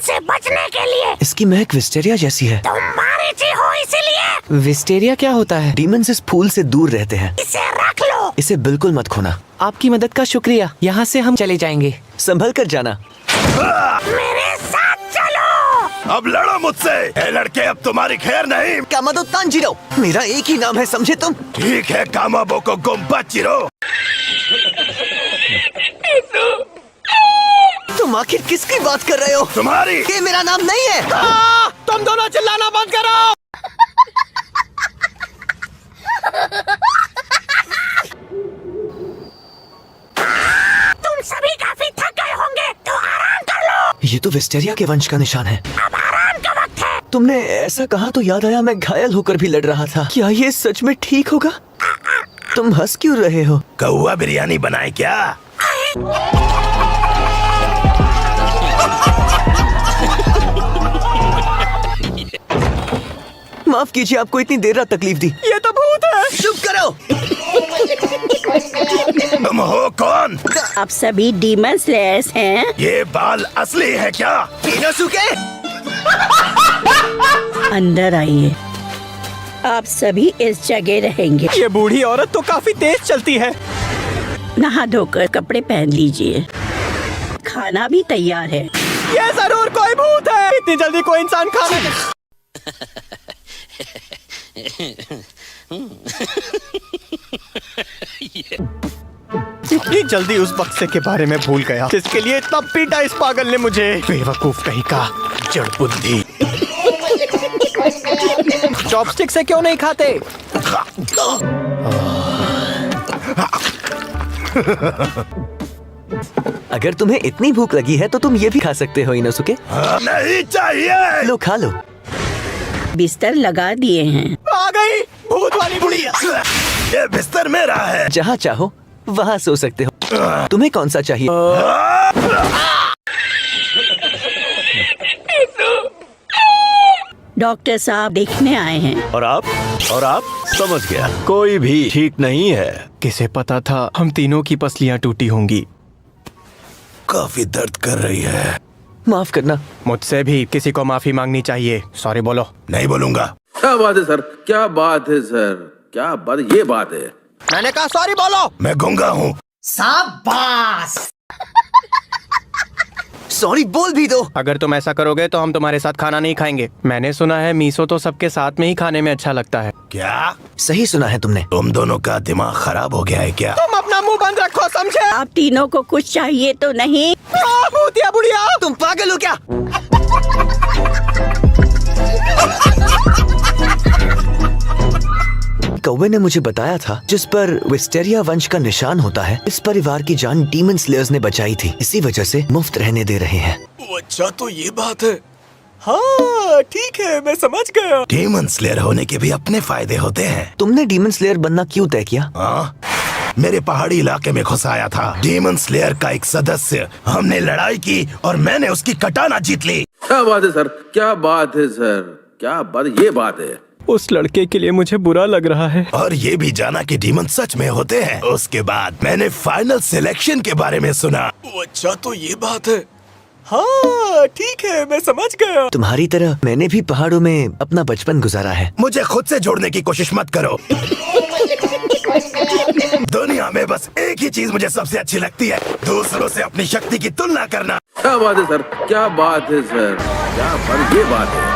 मुझसे बचने के लिए। इसकी महक विस्टेरिया जैसी है। तुम मारी थी हो इसीलिए। विस्टेरिया क्या होता है? डीमंस इस फूल से दूर रहते हैं। इसे रख लो। इसे बिल्कुल मत खोना। आपकी मदद का शुक्रिया। यहाँ से हम चले जाएंगे। संभल कर जाना। मेरे साथ चलो। अब लड़ो मुझसे। ए लड़के, अब तुम्हारी खैर नहीं। कामादो तांजीरो, मेरा एक ही नाम है, समझे तुम? ठीक है कामाबोको गोम्बाचिरो। तुम आखिर किसकी बात कर रहे हो? तुम्हारी। ये मेरा नाम नहीं है। तुम दोनों चिल्लाना बंद करो। तुम सभी काफी थक गए होंगे, तो आराम कर लो। ये तो विस्टेरिया के वंश का निशान है। अब आराम का वक्त है। तुमने ऐसा कहा तो याद आया, मैं घायल होकर भी लड़ रहा था। क्या ये सच में ठीक होगा? तुम हंस क्यों रहे हो? कौवा बिरयानी बनाए क्या? माफ कीजिए, आपको इतनी देर रात तकलीफ दी। ये तो भूत है। चुप करो। तुम हो कौन? आप सभी डीमन स्लेयर्स हैं। ये बाल असली है क्या? इनोसुके, अंदर आइए। आप सभी इस जगह रहेंगे। ये बूढ़ी औरत तो काफी तेज चलती है। नहा धोकर कपड़े पहन लीजिए। खाना भी तैयार है। ये जरूर कोई भूत है। इतनी जल्दी कोई इंसान खाना। इतनी जल्दी उस बक्से के बारे में भूल गया जिसके लिए इतना पीटा इस पागल ने मुझे। बेवकूफ कहीं का, जड़ बुद्धि। चॉपस्टिक से क्यों नहीं खाते? अगर तुम्हें इतनी भूख लगी है तो तुम ये भी खा सकते हो इनोसुके। नहीं चाहिए। लो, खा लो। बिस्तर लगा दिए हैं। आ गई भूत वाली बुढ़िया। ये बिस्तर मेरा है। जहाँ चाहो वहाँ सो सकते हो। तुम्हें कौन सा चाहिए? डॉक्टर साहब देखने आए हैं। और आप? समझ गया, कोई भी ठीक नहीं है। किसे पता था हम तीनों की पसलियां टूटी होंगी। काफी दर्द कर रही है। माफ करना। मुझसे भी किसी को माफी मांगनी चाहिए। सॉरी बोलो। नहीं बोलूंगा। क्या बात है सर, क्या बात है सर, क्या बात, ये बात है। मैंने कहा सॉरी बोलो। मैं गूंगा हूँ। शाबाश। सॉरी बोल भी दो। अगर तुम ऐसा करोगे तो हम तुम्हारे साथ खाना नहीं खाएंगे। मैंने सुना है मीसो तो सबके साथ में ही खाने में अच्छा लगता है। क्या? सही सुना है तुमने। तुम दोनों का दिमाग खराब हो गया है क्या? तुम अपना मुंह बंद रखो, समझे? आप तीनों को कुछ चाहिए तो नहीं? भूतिया बुढ़िया, तुम पागल हो क्या? कौवे ने मुझे बताया था जिस पर विस्टेरिया वंश का निशान होता है, इस परिवार की जान डीमन स्लेयर्स ने बचाई थी। इसी वजह से मुफ्त रहने दे रहे हैं। अच्छा, तो ये बात है। हाँ ठीक है, मैं समझ गया। डीमन स्लेयर होने के भी अपने फायदे होते हैं। तुमने डीमन स्लेयर बनना क्यों तय किया? हाँ, मेरे पहाड़ी इलाके में घुस आया था डीमन स्लेयर का एक सदस्य। हमने लड़ाई की और मैंने उसकी कटाना जीत ली। क्या बात है सर, क्या बात है सर, क्या बात, ये बात है। उस लड़के के लिए मुझे बुरा लग रहा है। और ये भी जाना कि डीमन सच में होते हैं। उसके बाद मैंने फाइनल सिलेक्शन के बारे में सुना। अच्छा, तो ये बात है। हाँ ठीक है, मैं समझ गया। तुम्हारी तरह मैंने भी पहाड़ों में अपना बचपन गुजारा है। मुझे खुद से जोड़ने की कोशिश मत करो। दुनिया में बस एक ही चीज मुझे सबसे अच्छी लगती है, दूसरों से अपनी शक्ति की तुलना करना। क्या बात है सर, क्या बात है सर, क्या बात, ये बात है।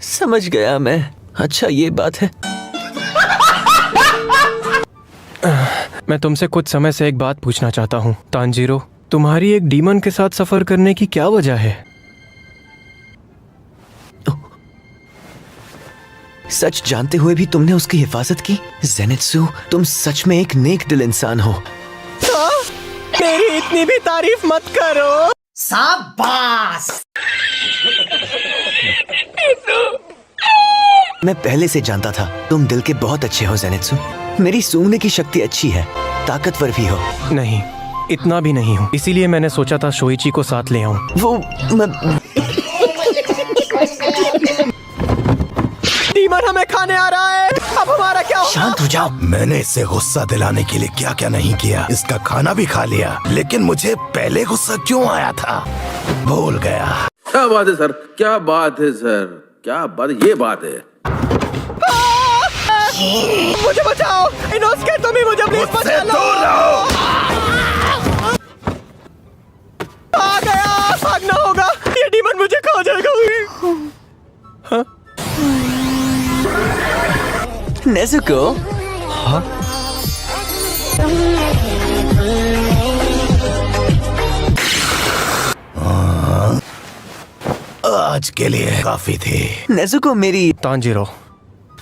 समझ गया मैं। अच्छा, ये बात है। मैं तुमसे कुछ समय से एक बात पूछना चाहता हूँ तांजीरो। तुम्हारी एक डीमन के साथ सफर करने की क्या वजह है? सच जानते हुए भी तुमने उसकी हिफाजत की। जेनित्सु, तुम सच में एक नेक दिल इंसान हो। मेरी इतनी भी तारीफ मत करो। शाबाश। मैं पहले से जानता था तुम दिल के बहुत अच्छे हो जेनित्सु। मेरी सूंघने की शक्ति अच्छी है, ताकतवर भी हो। नहीं, इतना भी नहीं हूँ। इसीलिए मैंने सोचा था शोइची को साथ ले आऊं। वो डीमन हमें खाने आ रहा है। अब हमारा तुम्हारा क्या होगा? शांत हो जाओ। मैंने इसे गुस्सा दिलाने के लिए क्या क्या नहीं किया। इसका खाना भी खा लिया, लेकिन मुझे पहले गुस्सा क्यों आया था भूल गया। क्या बात है सर, क्या बात है सर, क्या बात, ये बात है। मुझे बचाओ इनोस्के, तुम ही मुझे प्लीज मुझसे बचा लो। दूर रहो। आ गया, भागना होगा, ये डीमन मुझे खा जाएगा। हाँ? नेजुको, आज के लिए काफी थी। नेजुको मेरी। तांजीरो,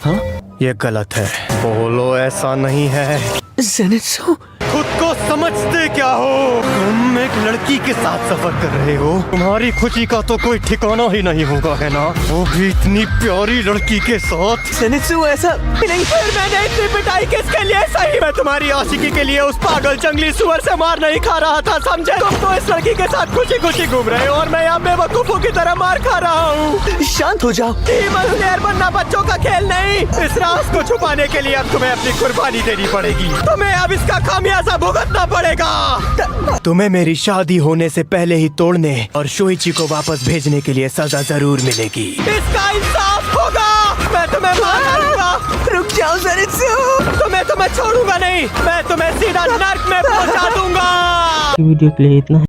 हाँ? ये गलत है। बोलो ऐसा नहीं है। ज़ेनित्सु, खुद को समझते क्या हो? तुम एक लड़की के साथ सफर कर रहे हो। तुम्हारी खुशी का तो कोई ठिकाना ही नहीं होगा, है ना? वो भी इतनी प्यारी लड़की के साथ। ज़ेनित्सु ऐसा नहीं। फिर मैंने इतनी पिटाई किसके लिए सही? मैं तुम्हारी आशिकी के लिए उस पागल जंगली सुअर से मार नहीं खा रहा था, समझे? तुम तो इस लड़की के साथ खुशी खुशी घूम रहे हो और मैं यहाँ बेवकूफों की तरह मार खा रहा हूँ। शांत हो जाओ। डीमन स्लेयर बनना बच्चों का खेल नहीं। इस राज को छुपाने के लिए अब तुम्हें अपनी कुर्बानी देनी पड़ेगी। तुम्हें अब इसका खामियाजा भुगतना पड़ेगा। तुम्हें मेरी शादी होने से पहले ही तोड़ने और शोइची को वापस भेजने के लिए सजा जरूर मिलेगी। इसका इंसाफ होगा। मैं तुम्हें मार डालूंगा। रुक जाओ ज़ेनित्सु। तुम्हें छोड़ूंगा नहीं। मैं तुम्हें सीधा नर्क में पहुंचा दूंगा। वीडियो के लिए इतना